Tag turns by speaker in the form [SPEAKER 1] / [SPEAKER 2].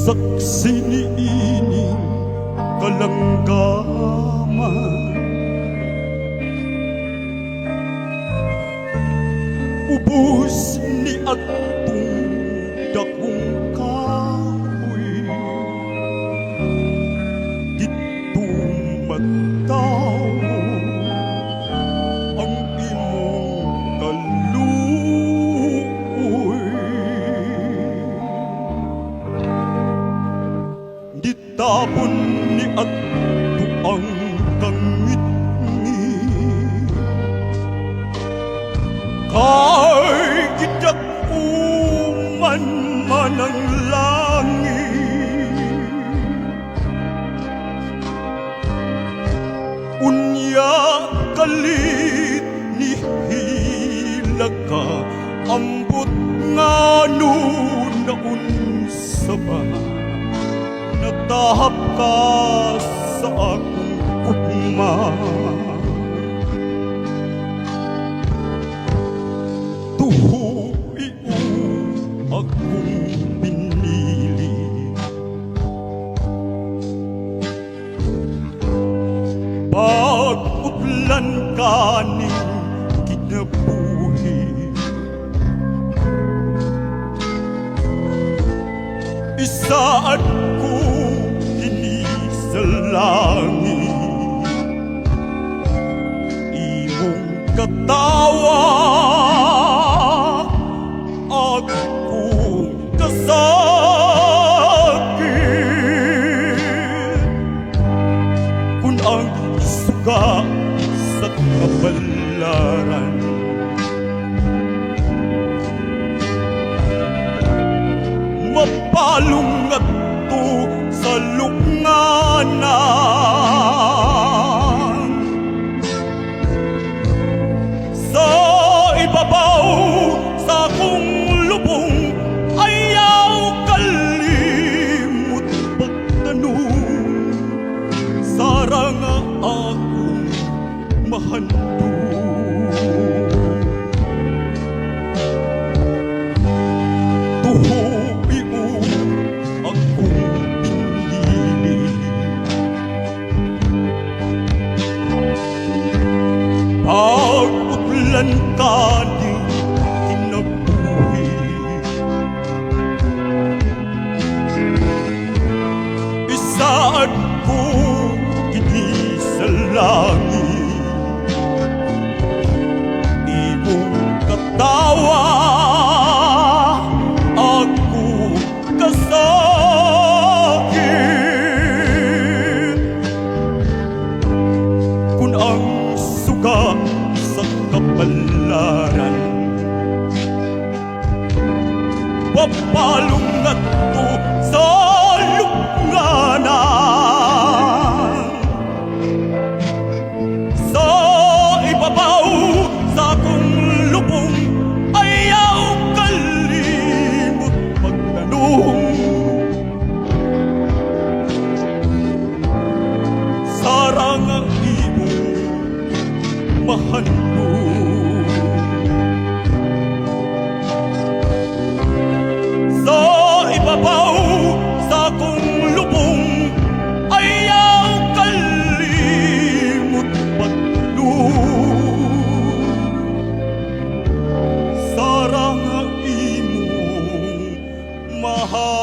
[SPEAKER 1] saksi niining kalanggaman. Ubus ni atong dakong kahoy, dito mataw ang imong kaluoy. Ditapon ni ato ang kangit-ngit, kay gidakuman man ang langit. Unya kalit ni hilaka, ambot nga naunsa ba, natahap ka sa akong ugma. Tuhuiu akong pinili, pag-utlan ka ning kinabuhi. Isaad ko kini sa langit, imong katawa akong kasakit. Kung ang suga sa kabalaran, mapalong ato sa lungganan. Sa ibabaw sa akong lubong, ayaw kalimot pagtanong. Sarang akong mahandong, tuhuiu akong pinili. Pag-utlan ka ning kinabuhi, isaad ko kini sa langit, imong katawa ako kasakit. Kung ang suga sa kapalaran, papalong ato sa lungganan. Sa ibabaw sa akong lubong, ayaw kalimot pagtanong. Sarang ang imong mahandong. Sa ibabaw sa akong lubong, ayaw kalimot pagtanong. Sarang ang imong mahal.